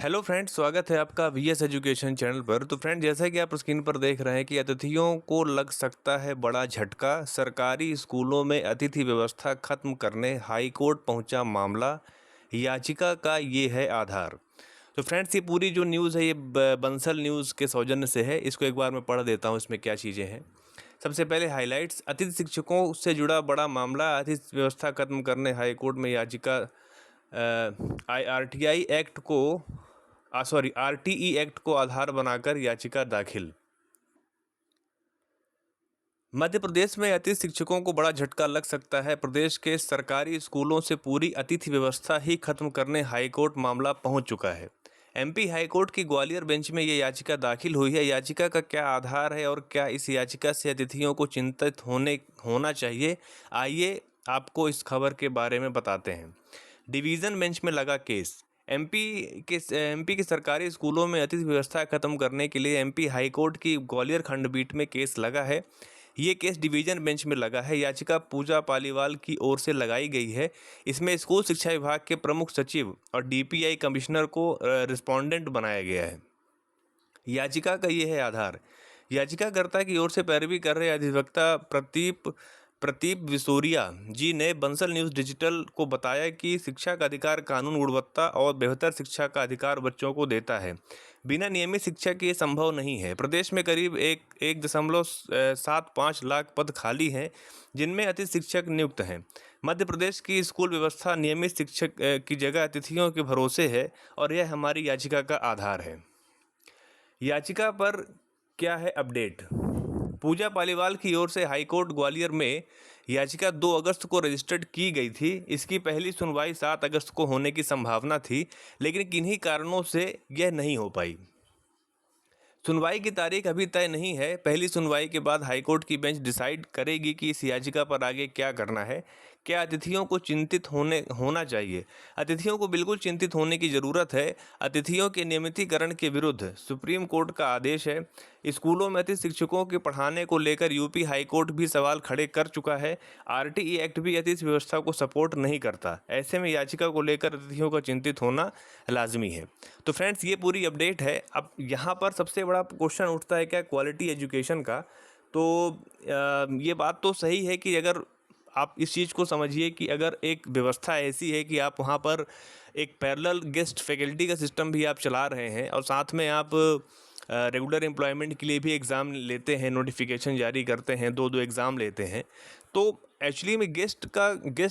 Hello friends, स्वागत है आपका वीएस एजुकेशन चैनल पर। तो फ्रेंड, जैसा कि आप स्क्रीन पर देख रहे हैं कि अतिथियों को लग सकता है बड़ा झटका। सरकारी स्कूलों में अतिथि व्यवस्था खत्म करने हाई कोर्ट पहुंचा मामला, याचिका का ये है आधार। तो फ्रेंड्स, ये पूरी जो न्यूज़ है ये बंसल न्यूज़ के सौजन्य से है। इसको एक बार मैं पढ़ देता हूँ, इसमें क्या चीज़ें हैं। सबसे पहले हाइलाइट्स। अतिथि शिक्षकों से जुड़ा बड़ा मामला, अतिथि व्यवस्था खत्म करने हाई कोर्ट में याचिका। आरटीआई एक्ट को आरटीई एक्ट को आधार बनाकर याचिका दाखिल। मध्य प्रदेश में अतिथि शिक्षकों को बड़ा झटका लग सकता है। प्रदेश के सरकारी स्कूलों से पूरी अतिथि व्यवस्था ही खत्म करने हाईकोर्ट मामला पहुंच चुका है। एमपी हाईकोर्ट की ग्वालियर बेंच में ये याचिका दाखिल हुई है। याचिका का क्या आधार है और क्या इस याचिका से अतिथियों को चिंतित होना चाहिए, आइए आपको इस खबर के बारे में बताते हैं। डिवीज़न बेंच में लगा केस। एमपी के सरकारी स्कूलों में अतिथि व्यवस्था खत्म करने के लिए एमपी हाईकोर्ट की ग्वालियर खंडपीठ में केस लगा है। ये केस डिवीज़न बेंच में लगा है। याचिका पूजा पालीवाल की ओर से लगाई गई है। इसमें स्कूल शिक्षा विभाग के प्रमुख सचिव और डीपीआई कमिश्नर को रिस्पोंडेंट बनाया गया है। याचिका का ये है आधार। याचिकाकर्ता की ओर से पैरवी कर रहे अधिवक्ता प्रदीप विसोरिया जी ने बंसल न्यूज़ डिजिटल को बताया कि शिक्षा का अधिकार कानून गुणवत्ता और बेहतर शिक्षा का अधिकार बच्चों को देता है। बिना नियमित शिक्षा के ये संभव नहीं है। प्रदेश में करीब 1.75 लाख पद खाली हैं, जिनमें अतिथि शिक्षक नियुक्त हैं। मध्य प्रदेश की स्कूल व्यवस्था नियमित शिक्षक की जगह अतिथियों के भरोसे है और यह हमारी याचिका का आधार है। याचिका पर क्या है अपडेट। पूजा पालीवाल की ओर से हाईकोर्ट ग्वालियर में याचिका 2 अगस्त को रजिस्टर्ड की गई थी। इसकी पहली सुनवाई 7 अगस्त को होने की संभावना थी, लेकिन किन्हीं कारणों से यह नहीं हो पाई। सुनवाई की तारीख अभी तय नहीं है। पहली सुनवाई के बाद हाईकोर्ट की बेंच डिसाइड करेगी कि इस याचिका पर आगे क्या करना है। क्या अतिथियों को चिंतित होना चाहिए? अतिथियों को बिल्कुल चिंतित होने की ज़रूरत है। अतिथियों के नियमितीकरण के विरुद्ध सुप्रीम कोर्ट का आदेश है। स्कूलों में अतिथि शिक्षकों के पढ़ाने को लेकर यूपी हाईकोर्ट भी सवाल खड़े कर चुका है। आरटीई एक्ट भी अतिथि व्यवस्था को सपोर्ट नहीं करता। ऐसे में याचिका को लेकर अतिथियों का चिंतित होना लाजमी है। तो फ्रेंड्स, ये पूरी अपडेट है। अब यहाँ पर सबसे बड़ा क्वेश्चन उठता है क्या क्वालिटी एजुकेशन का। तो ये बात तो सही है कि अगर आप इस चीज़ को समझिए कि अगर एक व्यवस्था ऐसी है कि आप वहाँ पर एक पैरेलल गेस्ट फैकल्टी का सिस्टम भी आप चला रहे हैं और साथ में आप रेगुलर एम्प्लॉयमेंट के लिए भी एग्ज़ाम लेते हैं, नोटिफिकेशन जारी करते हैं, 2-2 एग्ज़ाम लेते हैं, तो एक्चुअली में गेस्ट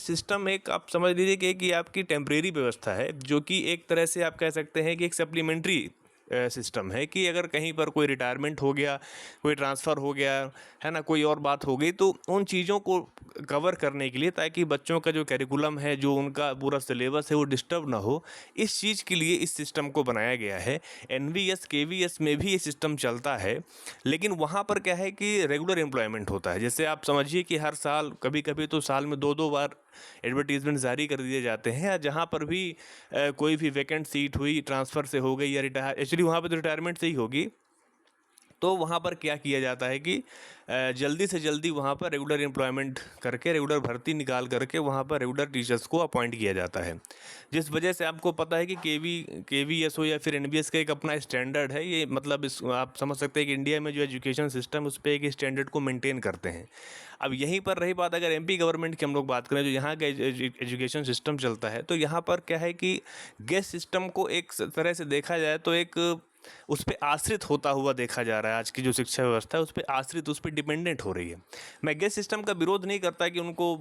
सिस्टम एक आप समझ लीजिए कि आपकी टेम्परेरी व्यवस्था है, जो कि एक तरह से आप कह सकते हैं कि एक सप्लीमेंट्री सिस्टम है कि अगर कहीं पर कोई रिटायरमेंट हो गया, कोई ट्रांसफ़र हो गया है ना, कोई और बात हो गई, तो उन चीज़ों को कवर करने के लिए, ताकि बच्चों का जो करिकुलम है, जो उनका पूरा सिलेबस है, वो डिस्टर्ब ना हो, इस चीज़ के लिए इस सिस्टम को बनाया गया है। एनवीएस केवीएस में भी ये सिस्टम चलता है, लेकिन वहाँ पर क्या है कि रेगुलर एम्प्लॉयमेंट होता है। जैसे आप समझिए कि हर साल, कभी कभी तो साल में 2-2 बार एडवर्टीज़मेंट जारी कर दिए जाते हैं। जहाँ पर भी कोई भी वैकेंट सीट हुई, ट्रांसफ़र से हो गई या एक्चुअली वहाँ पे तो रिटायरमेंट से ही होगी, तो वहाँ पर क्या किया जाता है कि जल्दी से जल्दी वहाँ पर रेगुलर एम्प्लॉयमेंट करके, रेगुलर भर्ती निकाल करके वहाँ पर रेगुलर टीचर्स को अपॉइंट किया जाता है। जिस वजह से आपको पता है कि केवीएस हो या फिर एनबीएस का एक अपना स्टैंडर्ड है। ये मतलब इस आप समझ सकते हैं कि इंडिया में जो एजुकेशन सिस्टम उस पर एक स्टैंडर्ड को मेंटेन करते हैं। अब यहीं पर रही बात, अगर एमपी गवर्नमेंट की हम लोग बात करें, जो यहाँ का एजुकेशन सिस्टम चलता है, तो यहाँ पर क्या है कि गेस्ट सिस्टम को एक तरह से देखा जाए तो एक उस पे आश्रित होता हुआ देखा जा रहा है। आज की जो शिक्षा व्यवस्था है उस पे आश्रित, उस पे डिपेंडेंट हो रही है। मैं गेस्ट सिस्टम का विरोध नहीं करता कि उनको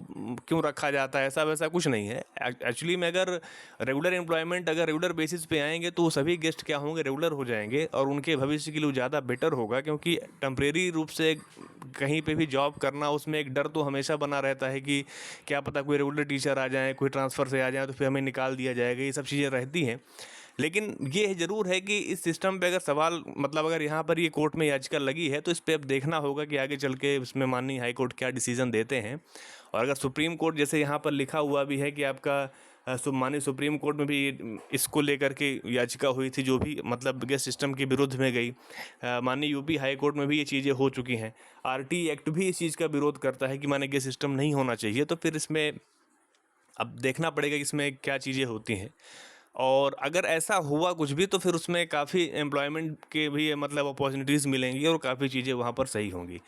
क्यों रखा जाता है, ऐसा वैसा कुछ नहीं है। एक्चुअली में अगर रेगुलर एम्प्लॉयमेंट अगर रेगुलर बेसिस पे आएंगे तो सभी गेस्ट क्या होंगे, रेगुलर हो जाएंगे और उनके भविष्य के लिए ज़्यादा बेटर होगा। क्योंकि टेम्परेरी रूप से कहीं पे भी जॉब करना, उसमें एक डर तो हमेशा बना रहता है कि क्या पता कोई रेगुलर टीचर आ जाए, कोई ट्रांसफ़र से आ जाए तो फिर हमें निकाल दिया जाएगा, ये सब चीज़ें रहती हैं। लेकिन ये ज़रूर है कि इस सिस्टम पे अगर सवाल, मतलब अगर यहाँ पर ये कोर्ट में याचिका लगी है तो इस पे अब देखना होगा कि आगे चल के इसमें माननीय हाई कोर्ट क्या डिसीजन देते हैं। और अगर सुप्रीम कोर्ट, जैसे यहाँ पर लिखा हुआ भी है कि आपका माननीय सुप्रीम कोर्ट में भी इसको लेकर के याचिका हुई थी, जो भी मतलब गेस्ट सिस्टम के विरुद्ध में गई। माननीय यूपी हाई कोर्ट में भी ये चीज़ें हो चुकी हैं। आरटी एक्ट भी इस चीज़ का विरोध करता है कि माने गेस्ट सिस्टम नहीं होना चाहिए। तो फिर इसमें अब देखना पड़ेगा कि इसमें क्या चीज़ें होती हैं। और अगर ऐसा हुआ कुछ भी तो फिर उसमें काफ़ी एम्प्लॉयमेंट के भी मतलब अपॉर्चुनिटीज़ मिलेंगी और काफ़ी चीज़ें वहाँ पर सही होंगी।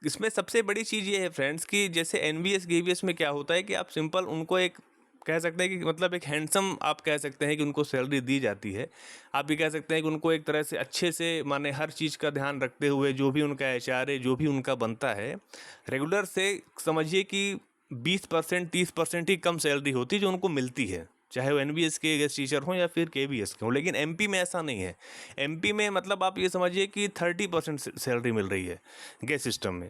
इसमें सबसे बड़ी चीज़ ये है फ्रेंड्स कि जैसे एनवीएस केवीएस में क्या होता है कि आप सिंपल उनको एक कह सकते हैं कि मतलब एक हैंडसम आप कह सकते हैं कि उनको सैलरी दी जाती है। आप ये कह सकते हैं कि उनको एक तरह से अच्छे से माने हर चीज़ का ध्यान रखते हुए जो भी उनका एचआर है, जो भी उनका बनता है, रेगुलर से समझिए कि 20% 30% ही कम सैलरी होती है जो उनको मिलती है, चाहे वो एनबीएस के गेस्ट टीचर हों या फिर केवीएस के हों। लेकिन एमपी में ऐसा नहीं है। एमपी में मतलब आप ये समझिए कि 30% सैलरी मिल रही है गेस्ट सिस्टम में।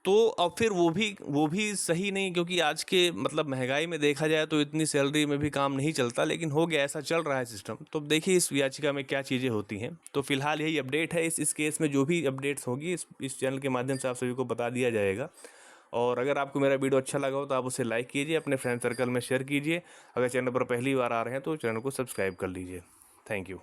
तो अब फिर वो भी सही नहीं, क्योंकि आज के मतलब महंगाई में देखा जाए तो इतनी सैलरी में भी काम नहीं चलता, लेकिन हो गया ऐसा चल रहा है सिस्टम। तो अब देखिए इस याचिका में क्या चीज़ें होती हैं। तो फिलहाल यही अपडेट है। इस केस में जो भी अपडेट्स होगी इस चैनल के माध्यम से आप सभी को बता दिया जाएगा। और अगर आपको मेरा वीडियो अच्छा लगा हो तो आप उसे लाइक कीजिए, अपने फ्रेंड सर्कल में शेयर कीजिए। अगर चैनल पर पहली बार आ रहे हैं तो चैनल को सब्सक्राइब कर लीजिए। Thank you.